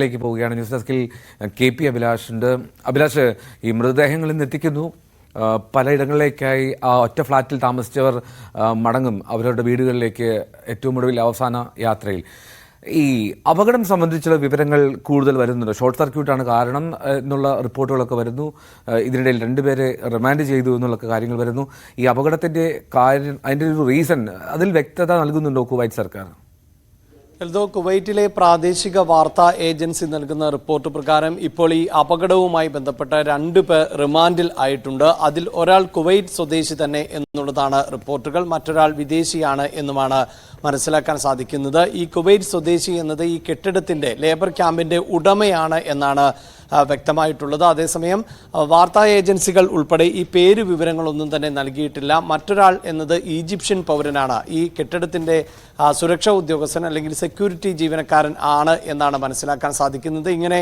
ിലേക്ക് പോവുകയാണ്. ന്യൂസ് ഡെസ്കിൽ KP അഭിലാഷുണ്ട്. അഭിലാഷ്, ഈ മൃതദേഹങ്ങളിൽ നിന്ന് എത്തിക്കുന്നു. പലയിടങ്ങളിലേക്കായി ആ ഒറ്റ ഫ്ളാറ്റിൽ താമസിച്ചവർ മടങ്ങും അവരുടെ വീടുകളിലേക്ക് ഏറ്റവും ഒടുവിൽ അവസാന യാത്രയിൽ. ഈ അപകടം സംബന്ധിച്ചുള്ള വിവരങ്ങൾ കൂടുതൽ വരുന്നുണ്ട്. ഷോർട്ട് സർക്യൂട്ടാണ് കാരണം എന്നുള്ള റിപ്പോർട്ടുകളൊക്കെ വരുന്നു. ഇതിനിടയിൽ 2 പേരെ റിമാൻഡ് ചെയ്തു എന്നുള്ള കാര്യങ്ങൾ വരുന്നു. ഈ അപകടത്തിൻ്റെ കാര്യം, അതിൻ്റെ ഒരു റീസൺ അതിൽ വ്യക്തത നൽകുന്നുണ്ടോ കുവൈറ്റ് സർക്കാർ? കുവൈറ്റിലെ പ്രാദേശിക വാർത്താ ഏജൻസി നൽകുന്ന റിപ്പോർട്ട് പ്രകാരം ഇപ്പോൾ ഈ അപകടവുമായി ബന്ധപ്പെട്ട 2 പേർ റിമാൻഡിൽ ആയിട്ടുണ്ട്. അതിൽ ഒരാൾ കുവൈറ്റ് സ്വദേശി തന്നെ എന്നുള്ളതാണ് റിപ്പോർട്ടുകൾ, മറ്റൊരാൾ വിദേശിയാണ് എന്നുമാണ് മനസ്സിലാക്കാൻ സാധിക്കുന്നത്. ഈ കുവൈറ്റ് സ്വദേശി എന്നത് ഈ കെട്ടിടത്തിൻ്റെ ലേബർ ക്യാമ്പിൻ്റെ ഉടമയാണ് എന്നാണ് വ്യക്തമായിട്ടുള്ളത്. അതേസമയം വാർത്താ ഏജൻസികൾ ഉൾപ്പെടെ ഈ പേര് വിവരങ്ങളൊന്നും തന്നെ നൽകിയിട്ടില്ല. മറ്റൊരാൾ എന്നത് ഈജിപ്ഷ്യൻ പൗരനാണ്, ഈ കെട്ടിടത്തിൻ്റെ സുരക്ഷാ ഉദ്യോഗസ്ഥൻ അല്ലെങ്കിൽ സെക്യൂരിറ്റി ജീവനക്കാരൻ ആണ് എന്നാണ് മനസ്സിലാക്കാൻ സാധിക്കുന്നത്. ഇങ്ങനെ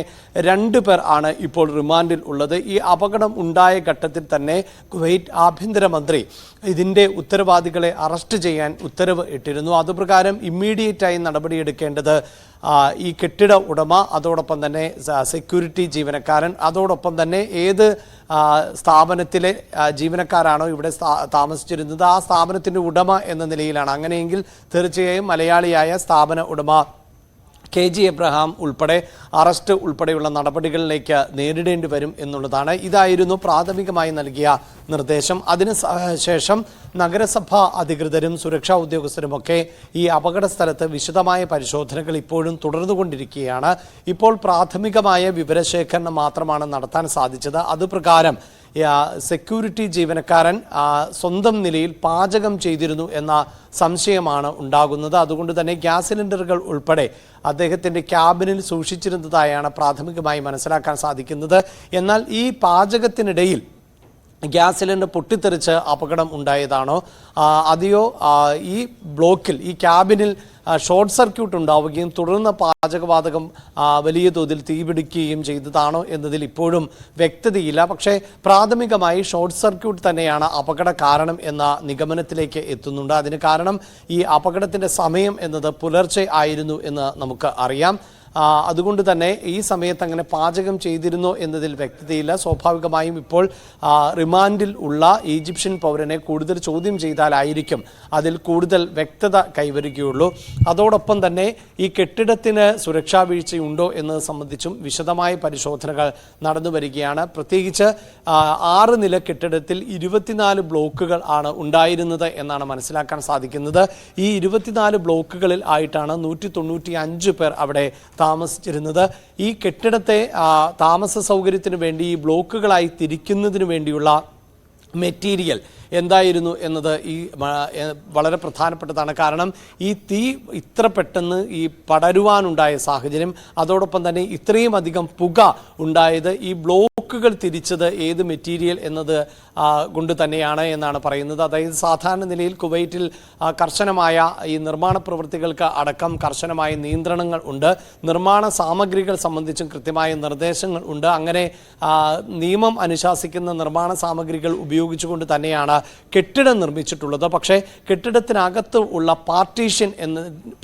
2 പേർ ആണ് ഇപ്പോൾ റിമാൻഡിൽ ഉള്ളത്. ഈ അപകടം ഉണ്ടായ ഘട്ടത്തിൽ തന്നെ കുവൈറ്റ് ആഭ്യന്തരമന്ത്രി ഇതിൻ്റെ ഉത്തരവാദികളെ അറസ്റ്റ് ചെയ്യാൻ ഉത്തരവ് ഇട്ടിരുന്നു. അതുപ്രകാരം ഇമ്മീഡിയറ്റായി നടപടിയെടുക്കേണ്ടത് ഈ കെട്ടിട ഉടമ, അതോടൊപ്പം തന്നെ സെക്യൂരിറ്റി ജീവനക്കാരൻ, അതോടൊപ്പം തന്നെ ഏത് സ്ഥാപനത്തിലെ ജീവനക്കാരാണോ ഇവിടെ താമസിച്ചിരുന്നത് ആ സ്ഥാപനത്തിൻ്റെ ഉടമ എന്ന നിലയിലാണ്. അങ്ങനെയെങ്കിൽ തീർച്ചയായും മലയാളിയായ സ്ഥാപന ഉടമ KG എബ്രഹാം ഉൾപ്പെടെ അറസ്റ്റ് ഉൾപ്പെടെയുള്ള നടപടികളിലേക്ക് നേരിടേണ്ടി വരും എന്നുള്ളതാണ്. ഇതായിരുന്നു പ്രാഥമികമായി നൽകിയ നിർദ്ദേശം. അതിന് ശേഷം നഗരസഭാ അധികൃതരും സുരക്ഷാ ഉദ്യോഗസ്ഥരുമൊക്കെ ഈ അപകട സ്ഥലത്ത് വിശദമായ പരിശോധനകൾ ഇപ്പോഴും തുടർന്നുകൊണ്ടിരിക്കുകയാണ്. ഇപ്പോൾ പ്രാഥമികമായ വിവരശേഖരണം മാത്രമാണ് നടത്താൻ സാധിച്ചത്. അതുപ്രകാരം സെക്യൂരിറ്റി ജീവനക്കാരൻ സ്വന്തം നിലയിൽ പാചകം ചെയ്തിരുന്നു എന്ന സംശയമാണ് ഉണ്ടാകുന്നത്. അതുകൊണ്ട് തന്നെ ഗ്യാസ് സിലിണ്ടറുകൾ ഉൾപ്പെടെ അദ്ദേഹത്തിൻ്റെ ക്യാബിനിൽ സൂക്ഷിച്ചിരുന്നതായാണ് പ്രാഥമികമായി മനസ്സിലാക്കാൻ സാധിക്കുന്നത്. എന്നാൽ ഈ പാചകത്തിനിടയിൽ ഗ്യാസ് സിലിണ്ടർ പൊട്ടിത്തെറിച്ച് അപകടം ഉണ്ടായതാണോ അതെയോ ഈ ബ്ലോക്കിൽ ഈ ക്യാബിനിൽ ഷോർട്ട് സർക്യൂട്ട് ഉണ്ടാവുകയും തുടർന്ന് പാചകവാതകം വലിയ തോതിൽ തീപിടിക്കുകയും ചെയ്തതാണോ എന്നതിൽ ഇപ്പോഴും വ്യക്തതയില്ല. പക്ഷേ പ്രാഥമികമായി ഷോർട്ട് സർക്യൂട്ട് തന്നെയാണ് അപകട കാരണം എന്ന നിഗമനത്തിലേക്ക് എത്തുന്നുണ്ട്. അതിന് കാരണം ഈ അപകടത്തിൻ്റെ സമയം എന്നത് പുലർച്ചെ ആയിരുന്നു എന്ന് നമുക്ക് അറിയാം. അതുകൊണ്ട് തന്നെ ഈ സമയത്ത് അങ്ങനെ പാചകം ചെയ്തിരുന്നോ എന്നതിൽ വ്യക്തതയില്ല. സ്വാഭാവികമായും ഇപ്പോൾ റിമാൻഡിൽ ഉള്ള ഈജിപ്ഷ്യൻ പൗരനെ കൂടുതൽ ചോദ്യം ചെയ്താലായിരിക്കും അതിൽ കൂടുതൽ വ്യക്തത കൈവരികയുള്ളൂ. അതോടൊപ്പം തന്നെ ഈ കെട്ടിടത്തിന് സുരക്ഷാ വീഴ്ചയുണ്ടോ എന്നത് സംബന്ധിച്ചും വിശദമായ പരിശോധനകൾ നടന്നു വരികയാണ്. പ്രത്യേകിച്ച് 6 നില കെട്ടിടത്തിൽ 24 ബ്ലോക്കുകൾ ആണ് ഉണ്ടായിരുന്നത് എന്നാണ് മനസ്സിലാക്കാൻ സാധിക്കുന്നത്. ഈ 24 ബ്ലോക്കുകളിൽ ആയിട്ടാണ് 195 പേർ അവിടെ താമസിച്ചിരുന്നത്. ഈ കെട്ടിടത്തെ താമസ സൗകര്യത്തിന് വേണ്ടി ഈ ബ്ലോക്കുകളായി തിരിക്കുന്നതിന് വേണ്ടിയുള്ള മെറ്റീരിയൽ എന്തായിരുന്നു എന്നത് ഈ വളരെ പ്രധാനപ്പെട്ടതാണ്. കാരണം ഈ തീ ഇത്ര പെട്ടെന്ന് ഈ പടരുവാനുണ്ടായ സാഹചര്യം, അതോടൊപ്പം തന്നെ ഇത്രയും അധികം പുക ഉണ്ടായത് ഈ ബ്ലോക്കുകൾ തിരിച്ചത് ഏത് മെറ്റീരിയൽ എന്നത് കൊണ്ട് തന്നെയാണ് എന്നാണ് പറയുന്നത്. അതായത് സാധാരണ നിലയിൽ കുവൈറ്റിൽ കർശനമായ ഈ നിർമ്മാണ പ്രവൃത്തികൾക്ക് അടക്കം കർശനമായ നിയന്ത്രണങ്ങൾ ഉണ്ട്. നിർമ്മാണ സാമഗ്രികൾ സംബന്ധിച്ചും കൃത്യമായ നിർദ്ദേശങ്ങൾ ഉണ്ട്. അങ്ങനെ നിയമം അനുശാസിക്കുന്ന നിർമ്മാണ സാമഗ്രികൾ ഉപയോഗിച്ചുകൊണ്ട് തന്നെയാണ് കെട്ടിടം നിർമ്മിച്ചിട്ടുള്ളത്. പക്ഷേ കെട്ടിടത്തിനകത്ത് ഉള്ള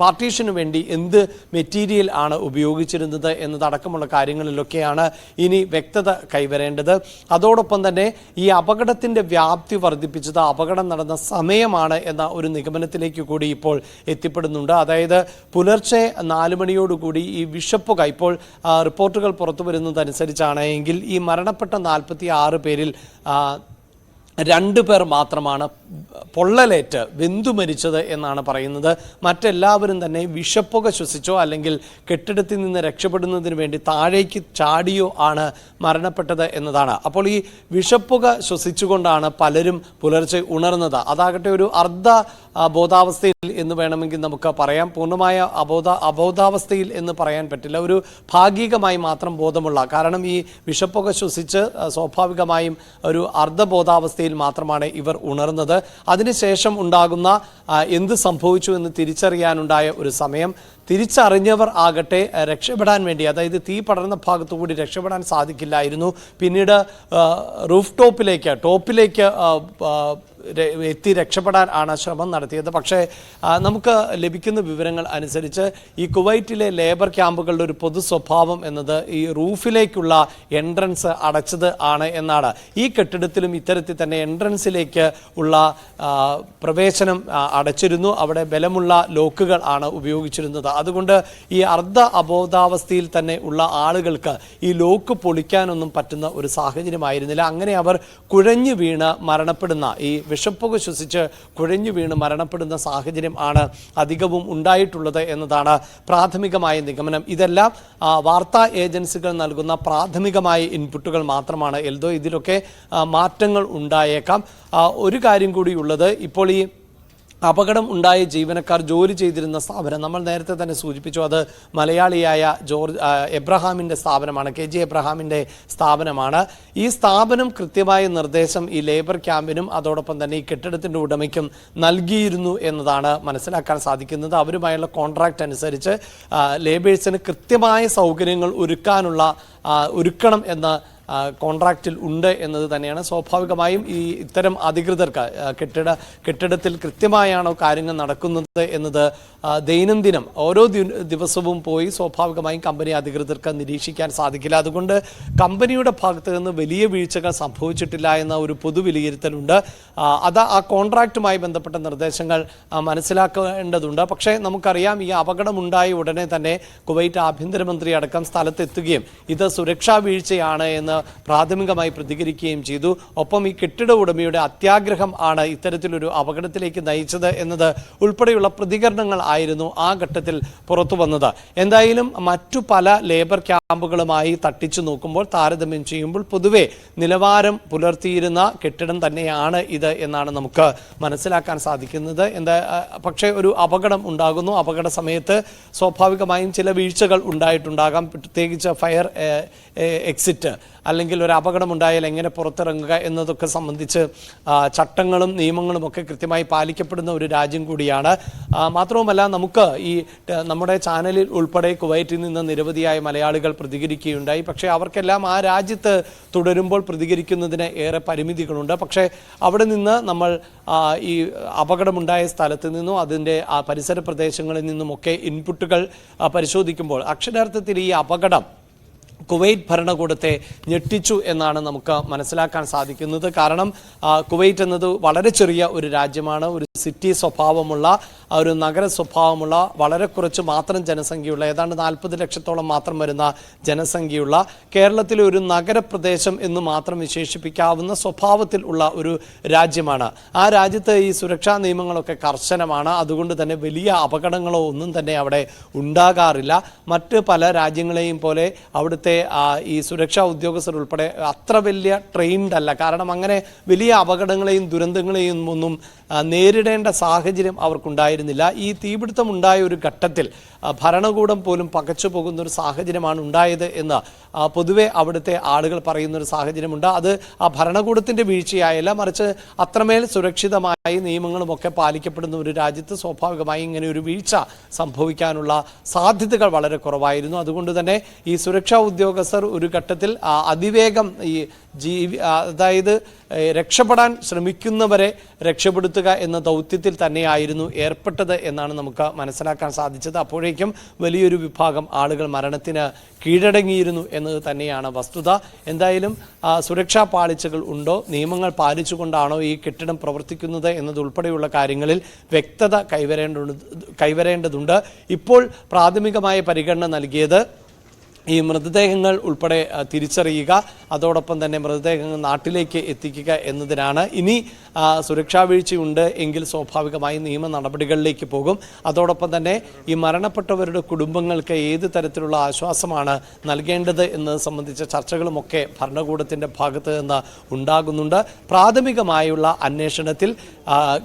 പാർട്ടീഷന് വേണ്ടി എന്ത് മെറ്റീരിയൽ ആണ് ഉപയോഗിച്ചിരുന്നത് എന്നതടക്കമുള്ള കാര്യങ്ങളിലൊക്കെയാണ് ഇനി വ്യക്തത കൈവരേണ്ടത്. അതോടൊപ്പം തന്നെ ഈ അപകടത്തിൻ്റെ വ്യാപ്തി വർദ്ധിപ്പിച്ചത് അപകടം നടന്ന സമയമാണ് എന്ന ഒരു നിഗമനത്തിലേക്ക് കൂടി ഇപ്പോൾ എത്തിപ്പെടുന്നുണ്ട്. അതായത് പുലർച്ചെ 4 മണിയോടുകൂടി ഈ വിഷപ്പുക, ഇപ്പോൾ റിപ്പോർട്ടുകൾ പുറത്തു വരുന്നതനുസരിച്ചാണ് എങ്കിൽ ഈ മരണപ്പെട്ട 46 പേരിൽ 2 പേർ മാത്രമാണ് പൊള്ളലേറ്റ് വെന്തു മരിച്ചത് എന്നാണ് പറയുന്നത്. മറ്റെല്ലാവരും തന്നെ വിഷപ്പുക ശ്വസിച്ചോ അല്ലെങ്കിൽ കെട്ടിടത്തിൽ നിന്ന് രക്ഷപ്പെടുന്നതിന് വേണ്ടി താഴേക്ക് ചാടിയോ ആണ് മരണപ്പെട്ടത് എന്നതാണ്. അപ്പോൾ ഈ വിഷപ്പുക ശ്വസിച്ചുകൊണ്ടാണ് പലരും പുലർച്ചെ ഉണർന്നത്. അതാകട്ടെ ഒരു അർദ്ധ ബോധാവസ്ഥയിൽ എന്ന് വേണമെങ്കിൽ നമുക്ക് പറയാം. പൂർണ്ണമായ അബോധാവസ്ഥയിൽ എന്ന് പറയാൻ പറ്റില്ല, ഒരു ഭാഗികമായി മാത്രം ബോധമുള്ള. കാരണം ഈ വിഷപ്പുക ശ്വസിച്ച് സ്വാഭാവികമായും ഒരു അർദ്ധബോധാവസ്ഥയിൽ മാത്രമാണ് ഇവർ ഉണർന്നത്. അതിനുശേഷം ഉണ്ടാകുന്ന എന്ത് സംഭവിച്ചു എന്ന് തിരിച്ചറിയാനുണ്ടായ ഒരു സമയം, തിരിച്ചറിഞ്ഞവർ ആകട്ടെ രക്ഷപ്പെടാൻ വേണ്ടി, അതായത് തീ പടർന്ന ഭാഗത്തുകൂടി രക്ഷപ്പെടാൻ സാധിക്കില്ലായിരുന്നു. പിന്നീട് ടോപ്പിലേക്ക് എത്തി രക്ഷപ്പെടാൻ ആണ് ശ്രമം നടത്തിയത്. പക്ഷേ നമുക്ക് ലഭിക്കുന്ന വിവരങ്ങൾ അനുസരിച്ച് ഈ കുവൈറ്റിലെ ലേബർ ക്യാമ്പുകളുടെ ഒരു പൊതു സ്വഭാവം എന്നത് ഈ റൂഫിലേക്കുള്ള എൻട്രൻസ് അടച്ചത് ആണ് എന്നാണ്. ഈ കെട്ടിടത്തിലും ഇത്തരത്തിൽ തന്നെ എൻട്രൻസിലേക്ക് ഉള്ള പ്രവേശനം അടച്ചിരുന്നു. അവിടെ ബലമുള്ള ലോക്കുകൾ ആണ് ഉപയോഗിച്ചിരുന്നത്. അതുകൊണ്ട് ഈ അർദ്ധ അബോധാവസ്ഥയിൽ തന്നെ ഉള്ള ആളുകൾക്ക് ഈ ലോക്ക് പൊളിക്കാനൊന്നും പറ്റുന്ന ഒരു സാഹചര്യമായിരുന്നില്ല. അങ്ങനെ അവർ കുഴഞ്ഞു വീണ് മരണപ്പെടുന്ന, ഈ വിഷപ്പുക ശ്വസിച്ച് കുഴഞ്ഞു വീണ് മരണപ്പെടുന്ന സാഹചര്യം ആണ് അധികവും ഉണ്ടായിട്ടുള്ളത് എന്നതാണ് പ്രാഥമികമായ നിഗമനം. ഇതെല്ലാം വാർത്താ ഏജൻസികൾ നൽകുന്ന പ്രാഥമികമായ ഇൻപുട്ടുകൾ മാത്രമാണ്. എൽദോ ഇതിലൊക്കെ മാറ്റങ്ങൾ ഉണ്ടായേക്കാം. ഒരു കാര്യം കൂടി ഉള്ളത്, ഇപ്പോൾ ഈ അപകടം ഉണ്ടായ ജീവനക്കാർ ജോലി ചെയ്തിരുന്ന സ്ഥാപനം നമ്മൾ നേരത്തെ തന്നെ സൂചിപ്പിച്ചു, അത് മലയാളിയായ എബ്രഹാമിൻ്റെ സ്ഥാപനമാണ്, KG എബ്രഹാമിൻ്റെ സ്ഥാപനമാണ്. ഈ സ്ഥാപനം കൃത്യമായ നിർദ്ദേശം ഈ ലേബർ ക്യാമ്പിനും അതോടൊപ്പം തന്നെ ഈ കെട്ടിടത്തിൻ്റെ ഉടമയ്ക്കും നൽകിയിരുന്നു എന്നതാണ് മനസ്സിലാക്കാൻ സാധിക്കുന്നത്. അവരുമായുള്ള കോൺട്രാക്റ്റ് അനുസരിച്ച് ലേബേഴ്സിന് കൃത്യമായ സൗകര്യങ്ങൾ ഒരുക്കണം എന്ന് കോൺട്രാക്റ്റിൽ ഉണ്ട് എന്നത് തന്നെയാണ്. സ്വാഭാവികമായും ഈ ഇത്തരം അധികൃതർക്ക് കെട്ടിടത്തിൽ കൃത്യമായാണോ കാര്യങ്ങൾ നടക്കുന്നത് എന്നത് ദൈനംദിനം ഓരോ ദിവസവും പോയി സ്വാഭാവികമായും കമ്പനി അധികൃതർക്ക് നിരീക്ഷിക്കാൻ സാധിക്കില്ല. അതുകൊണ്ട് കമ്പനിയുടെ ഭാഗത്ത് നിന്ന് വലിയ വീഴ്ചകൾ സംഭവിച്ചിട്ടില്ല എന്ന ഒരു പൊതു വിലയിരുത്തലുണ്ട്. ആ കോൺട്രാക്റ്റുമായി ബന്ധപ്പെട്ട നിർദ്ദേശങ്ങൾ മനസ്സിലാക്കേണ്ടതുണ്ട്. പക്ഷേ നമുക്കറിയാം, ഈ അപകടമുണ്ടായ ഉടനെ തന്നെ കുവൈറ്റ് ആഭ്യന്തരമന്ത്രി അടക്കം സ്ഥലത്തെത്തുകയും ഇത് സുരക്ഷാ വീഴ്ചയാണ് എന്ന് പ്രാഥമികമായി പ്രതികരിക്കുകയും ചെയ്തു. ഒപ്പം ഈ കെട്ടിട ഉടമയുടെ അത്യാഗ്രഹം ആണ് ഇത്തരത്തിലൊരു അപകടത്തിലേക്ക് നയിച്ചത് എന്നത് ഉൾപ്പെടെയുള്ള പ്രതികരണങ്ങൾ ആയിരുന്നു ആ ഘട്ടത്തിൽ പുറത്തു വന്നത്. എന്തായാലും മറ്റു പല ലേബർ ക്യാമ്പുകളുമായി തട്ടിച്ചു നോക്കുമ്പോൾ, താരതമ്യം ചെയ്യുമ്പോൾ പൊതുവെ നിലവാരം പുലർത്തിയിരുന്ന കെട്ടിടം തന്നെയാണ് ഇത് എന്നാണ് നമുക്ക് മനസ്സിലാക്കാൻ സാധിക്കുന്നത്. പക്ഷേ ഒരു അപകടം ഉണ്ടാകുന്നു. അപകട സമയത്ത് സ്വാഭാവികമായും ചില വീഴ്ചകൾ ഉണ്ടായിട്ടുണ്ടാകാം. പ്രത്യേകിച്ച് ഫയർ എക്സിറ്റ് അല്ലെങ്കിൽ ഒരു അപകടമുണ്ടായാൽ എങ്ങനെ പുറത്തിറങ്ങുക എന്നതൊക്കെ സംബന്ധിച്ച് ചട്ടങ്ങളും നിയമങ്ങളും ഒക്കെ കൃത്യമായി പാലിക്കപ്പെടുന്ന ഒരു രാജ്യം കൂടിയാണ്. മാത്രവുമല്ല, നമുക്ക് ഈ നമ്മുടെ ചാനലിൽ ഉൾപ്പെടെ കുവൈറ്റിൽ നിന്ന് നിരവധിയായ മലയാളികൾ പ്രതികരിക്കുകയുണ്ടായി. പക്ഷേ അവർക്കെല്ലാം ആ രാജ്യത്ത് തുടരുമ്പോൾ പ്രതികരിക്കുന്നതിന് ഏറെ പരിമിതികളുണ്ട്. പക്ഷേ അവിടെ നിന്ന് നമ്മൾ ഈ അപകടമുണ്ടായ സ്ഥലത്ത് നിന്നും അതിൻ്റെ പരിസര പ്രദേശങ്ങളിൽ നിന്നുമൊക്കെ ഇൻപുട്ടുകൾ പരിശോധിക്കുമ്പോൾ അക്ഷരാർത്ഥത്തിൽ ഈ അപകടം കുവൈറ്റ് ഭരണകൂടത്തെ ഞെട്ടിച്ചു എന്നാണ് നമുക്ക് മനസ്സിലാക്കാൻ സാധിക്കുന്നത്. കാരണം കുവൈറ്റ് എന്നത് വളരെ ചെറിയ ഒരു രാജ്യമാണ്. ഒരു സിറ്റി സ്വഭാവമുള്ള, ഒരു നഗര സ്വഭാവമുള്ള, വളരെ കുറച്ച് മാത്രം ജനസംഖ്യയുള്ള, ഏതാണ്ട് 40 ലക്ഷത്തോളം മാത്രം വരുന്ന ജനസംഖ്യയുള്ള, കേരളത്തിലെ ഒരു നഗരപ്രദേശം എന്ന് മാത്രം വിശേഷിപ്പിക്കാവുന്ന സ്വഭാവത്തിൽ ഉള്ള ഒരു രാജ്യമാണ്. ആ രാജ്യത്ത് ഈ സുരക്ഷാ നിയമങ്ങളൊക്കെ കർശനമാണ്. അതുകൊണ്ട് തന്നെ വലിയ അപകടങ്ങളോ ഒന്നും തന്നെ അവിടെ ഉണ്ടാകാറില്ല. മറ്റ് പല രാജ്യങ്ങളെയും പോലെ അവിടുത്തെ ഈ സുരക്ഷാ ഉദ്യോഗസ്ഥർ ഉൾപ്പെടെ അത്ര വലിയ ട്രെയിൻഡ് അല്ല. കാരണം അങ്ങനെ വലിയ അപകടങ്ങളെയും ദുരന്തങ്ങളെയും ഒന്നും നേരിടേണ്ട സാഹചര്യം അവർക്കുണ്ടായിരുന്നില്ല. ഈ തീപിടുത്തം ഉണ്ടായ ഒരു ഘട്ടത്തിൽ ഭരണകൂടം പോലും പകച്ചു പോകുന്ന ഒരു സാഹചര്യമാണ് ഉണ്ടായത് എന്ന് പൊതുവെ അവിടുത്തെ ആളുകൾ പറയുന്നൊരു സാഹചര്യമുണ്ട്. അത് ആ ഭരണകൂടത്തിൻ്റെ വീഴ്ചയായല്ല, മറിച്ച് അത്രമേൽ സുരക്ഷിതമായി നിയമങ്ങളുമൊക്കെ പാലിക്കപ്പെടുന്ന ഒരു രാജ്യത്ത് സ്വാഭാവികമായി ഇങ്ങനെ ഒരു വീഴ്ച സംഭവിക്കാനുള്ള സാധ്യതകൾ വളരെ കുറവായിരുന്നു. അതുകൊണ്ട് തന്നെ ഈ സുരക്ഷാ ഉദ്യോഗസ്ഥർ ഒരു ഘട്ടത്തിൽ അതിവേഗം ഈ അതായത് രക്ഷപ്പെടാൻ ശ്രമിക്കുന്നവരെ രക്ഷപ്പെടുത്തുക എന്ന ദൗത്യത്തിൽ തന്നെയായിരുന്നു ഏർപ്പെട്ടത് എന്നാണ് നമുക്ക് മനസ്സിലാക്കാൻ സാധിച്ചത്. അപ്പോഴേക്കും വലിയൊരു വിഭാഗം ആളുകൾ മരണത്തിന് കീഴടങ്ങിയിരുന്നു എന്നത് തന്നെയാണ് വസ്തുത. എന്തായാലും സുരക്ഷാ പാളിച്ചകൾ ഉണ്ടോ, നിയമങ്ങൾ പാലിച്ചുകൊണ്ടാണോ ഈ കെട്ടിടം പ്രവർത്തിക്കുന്നത് എന്നതുൾപ്പെടെയുള്ള കാര്യങ്ങളിൽ വ്യക്തത കൈവരേണ്ടതുണ്ട്. ഇപ്പോൾ പ്രാഥമികമായ പരിഗണന നൽകിയത് ഈ മൃതദേഹങ്ങൾ ഉൾപ്പെടെ തിരിച്ചറിയുക, അതോടൊപ്പം തന്നെ മൃതദേഹങ്ങൾ നാട്ടിലേക്ക് എത്തിക്കുക എന്നതിനാണ്. ഇനി സുരക്ഷാ വീഴ്ചയുണ്ട് എങ്കിൽ സ്വാഭാവികമായി നിയമ നടപടികളിലേക്ക് പോകും. അതോടൊപ്പം തന്നെ ഈ മരണപ്പെട്ടവരുടെ കുടുംബങ്ങൾക്ക് ഏത് തരത്തിലുള്ള ആശ്വാസമാണ് നൽകേണ്ടത് എന്നത് സംബന്ധിച്ച ചർച്ചകളുമൊക്കെ ഭരണകൂടത്തിൻ്റെ ഭാഗത്ത് നിന്ന് ഉണ്ടാകുന്നുണ്ട്. പ്രാഥമികമായുള്ള അന്വേഷണത്തിൽ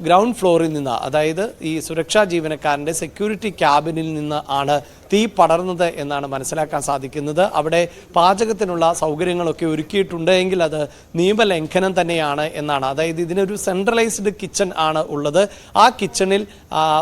ഗ്രൗണ്ട് ഫ്ലോറിൽ നിന്ന്, അതായത് ഈ സുരക്ഷാ ജീവനക്കാരൻ്റെ സെക്യൂരിറ്റി ക്യാബിനിൽ നിന്ന് ആണ് തീ പടർന്നത് എന്നാണ് മനസ്സിലാക്കാൻ സാധിക്കുന്നത്. സാധിക്കുന്നത്. അവിടെ പാചകത്തിനുള്ള സൗകര്യങ്ങളൊക്കെ ഒരുക്കിയിട്ടുണ്ട് എങ്കിൽ അത് നിയമലംഘനം തന്നെയാണ് എന്നാണ്. അതായത് ഇതിനൊരു സെൻട്രലൈസ്ഡ് കിച്ചൺ ആണ് ഉള്ളത്. ആ കിച്ചണിൽ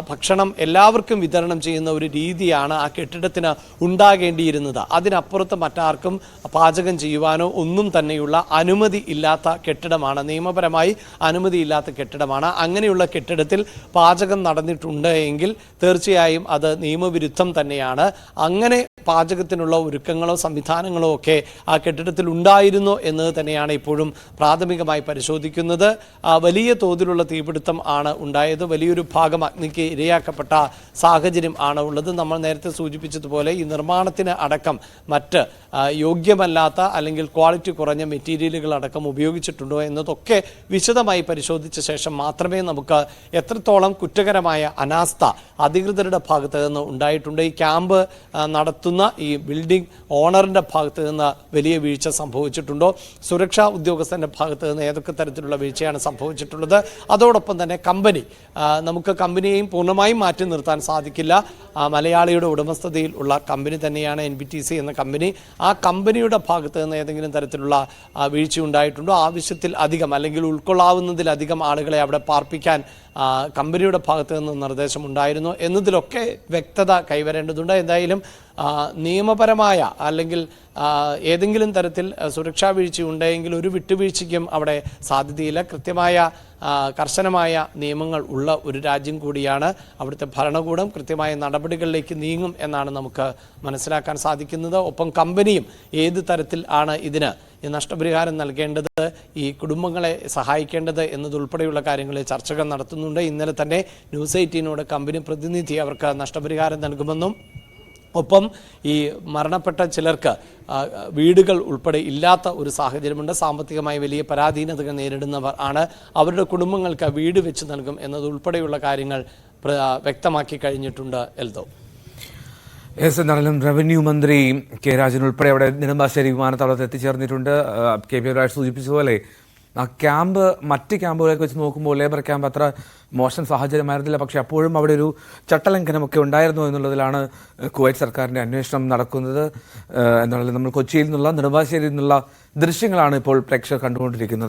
ഭക്ഷണം എല്ലാവർക്കും വിതരണം ചെയ്യുന്ന ഒരു രീതിയാണ് ആ കെട്ടിടത്തിന് ഉണ്ടാകേണ്ടിയിരുന്നത്. അതിനപ്പുറത്ത് മറ്റാർക്കും പാചകം ചെയ്യുവാനോ ഒന്നും തന്നെയുള്ള അനുമതി ഇല്ലാത്ത കെട്ടിടമാണ്, നിയമപരമായി അനുമതിയില്ലാത്ത കെട്ടിടമാണ്. അങ്ങനെയുള്ള കെട്ടിടത്തിൽ പാചകം നടന്നിട്ടുണ്ട് എങ്കിൽ തീർച്ചയായും അത് നിയമവിരുദ്ധം തന്നെയാണ്. അങ്ങനെ പാചകത്തിനുള്ള ഒരുക്കങ്ങളോ സംവിധാനങ്ങളോ ഒക്കെ ആ കെട്ടിടത്തിൽ ഉണ്ടായിരുന്നോ എന്നത് തന്നെയാണ് ഇപ്പോഴും പ്രാഥമികമായി പരിശോധിക്കുന്നത്. വലിയ തോതിലുള്ള തീപിടുത്തം ആണ് ഉണ്ടായത്. വലിയൊരു ഭാഗം അഗ്നിക്ക് ഇരയാക്കപ്പെട്ട സാഹചര്യം ആണ് ഉള്ളത്. നമ്മൾ നേരത്തെ സൂചിപ്പിച്ചതുപോലെ ഈ നിർമ്മാണത്തിന് അടക്കം മറ്റ് യോഗ്യമല്ലാത്ത അല്ലെങ്കിൽ ക്വാളിറ്റി കുറഞ്ഞ മെറ്റീരിയലുകൾ അടക്കം ഉപയോഗിച്ചിട്ടുണ്ടോ എന്നതൊക്കെ വിശദമായി പരിശോധിച്ച ശേഷം മാത്രമേ നമുക്ക് എത്രത്തോളം കുറ്റകരമായ അനാസ്ഥ അധികൃതരുടെ ഭാഗത്ത് നിന്ന് ഉണ്ടായിട്ടുണ്ട്, ഈ ക്യാമ്പ് നടത്തുന്ന ഈ ബിൽഡിംഗ് ഓണറിൻ്റെ ഭാഗത്ത് നിന്ന് വലിയ വീഴ്ച സംഭവിച്ചിട്ടുണ്ടോ, സുരക്ഷാ ഉദ്യോഗസ്ഥൻ്റെ ഭാഗത്ത് നിന്ന് ഏതൊക്കെ തരത്തിലുള്ള വീഴ്ചയാണ് സംഭവിച്ചിട്ടുള്ളത്, അതോടൊപ്പം തന്നെ കമ്പനി, നമുക്ക് കമ്പനിയെയും പൂർണ്ണമായും മാറ്റി നിർത്താൻ സാധിക്കില്ല. മലയാളിയുടെ ഉടമസ്ഥതയിൽ ഉള്ള കമ്പനി തന്നെയാണ് NBTC എന്ന കമ്പനി. ആ കമ്പനിയുടെ ഭാഗത്ത് നിന്ന് ഏതെങ്കിലും തരത്തിലുള്ള വീഴ്ച ഉണ്ടായിട്ടുണ്ടോ, ആവശ്യത്തിൽ അധികം അല്ലെങ്കിൽ ഉൾക്കൊള്ളാവുന്നതിലധികം ആളുകളെ അവിടെ പാർപ്പിക്കാൻ കമ്പനിയുടെ ഭാഗത്ത് നിന്ന് നിർദ്ദേശമുണ്ടായിരുന്നു എന്നതിലൊക്കെ വ്യക്തത കൈവരേണ്ടതുണ്ട്. എന്തായാലും നിയമപരമായ അല്ലെങ്കിൽ ഏതെങ്കിലും തരത്തിൽ സുരക്ഷാ വീഴ്ച ഉണ്ടെങ്കിൽ ഒരു വിട്ടുവീഴ്ചയ്ക്കും അവിടെ സാധ്യതയില്ല. കൃത്യമായ കർശനമായ നിയമങ്ങൾ ഉള്ള ഒരു രാജ്യം കൂടിയാണ്. അവിടുത്തെ ഭരണകൂടം കൃത്യമായ നടപടികളിലേക്ക് നീങ്ങും എന്നാണ് നമുക്ക് മനസ്സിലാക്കാൻ സാധിക്കുന്നത്. ഒപ്പം കമ്പനിയും ഏത് തരത്തിൽ ആണ് ഇതിന് ഈ നഷ്ടപരിഹാരം നൽകേണ്ടത്, ഈ കുടുംബങ്ങളെ സഹായിക്കേണ്ടത് എന്നതുൾപ്പെടെയുള്ള കാര്യങ്ങളിൽ ചർച്ചകൾ നടത്തുന്നുണ്ട്. ഇന്നലെ തന്നെ ന്യൂസ് 18 കമ്പനി പ്രതിനിധി അവർക്ക് നഷ്ടപരിഹാരം നൽകുമെന്നും ഒപ്പം ഈ മരണപ്പെട്ട ചിലർക്ക് വീടുകൾ ഉൾപ്പെടെ ഇല്ലാത്ത ഒരു സാഹചര്യമുണ്ട്, സാമ്പത്തികമായി വലിയ പരാധീനതകൾ നേരിടുന്നവർ ആണ്, അവരുടെ കുടുംബങ്ങൾക്ക് വീട് വെച്ച് നൽകും എന്നതുൾപ്പെടെയുള്ള കാര്യങ്ങൾ വ്യക്തമാക്കി കഴിഞ്ഞിട്ടുണ്ട്. എൽദോ എന്നാലും റവന്യൂ മന്ത്രി കെ രാജൻ ഉൾപ്പെടെ അവിടെ നെടുമ്പാശ്ശേരി വിമാനത്താവളത്തിൽ എത്തിച്ചേർന്നിട്ടുണ്ട്. KP അഭിലാഷ് സൂചിപ്പിച്ചതുപോലെ ആ ക്യാമ്പ് മറ്റ് ക്യാമ്പുകളൊക്കെ വെച്ച് നോക്കുമ്പോൾ ലേബർ ക്യാമ്പ് അത്ര മോശം സാഹചര്യമായിരുന്നില്ല. പക്ഷെ അപ്പോഴും അവിടെ ഒരു ചട്ടലംഘനമൊക്കെ ഉണ്ടായിരുന്നു എന്നുള്ളതിലാണ് കുവൈറ്റ് സർക്കാരിൻ്റെ അന്വേഷണം നടക്കുന്നത്. എന്നാലും നമ്മൾ കൊച്ചിയിൽ നിന്നുള്ള നെടുമ്പാശ്ശേരിയിൽ നിന്നുള്ള ദൃശ്യങ്ങളാണ് ഇപ്പോൾ പ്രേക്ഷകർ കണ്ടുകൊണ്ടിരിക്കുന്നത്.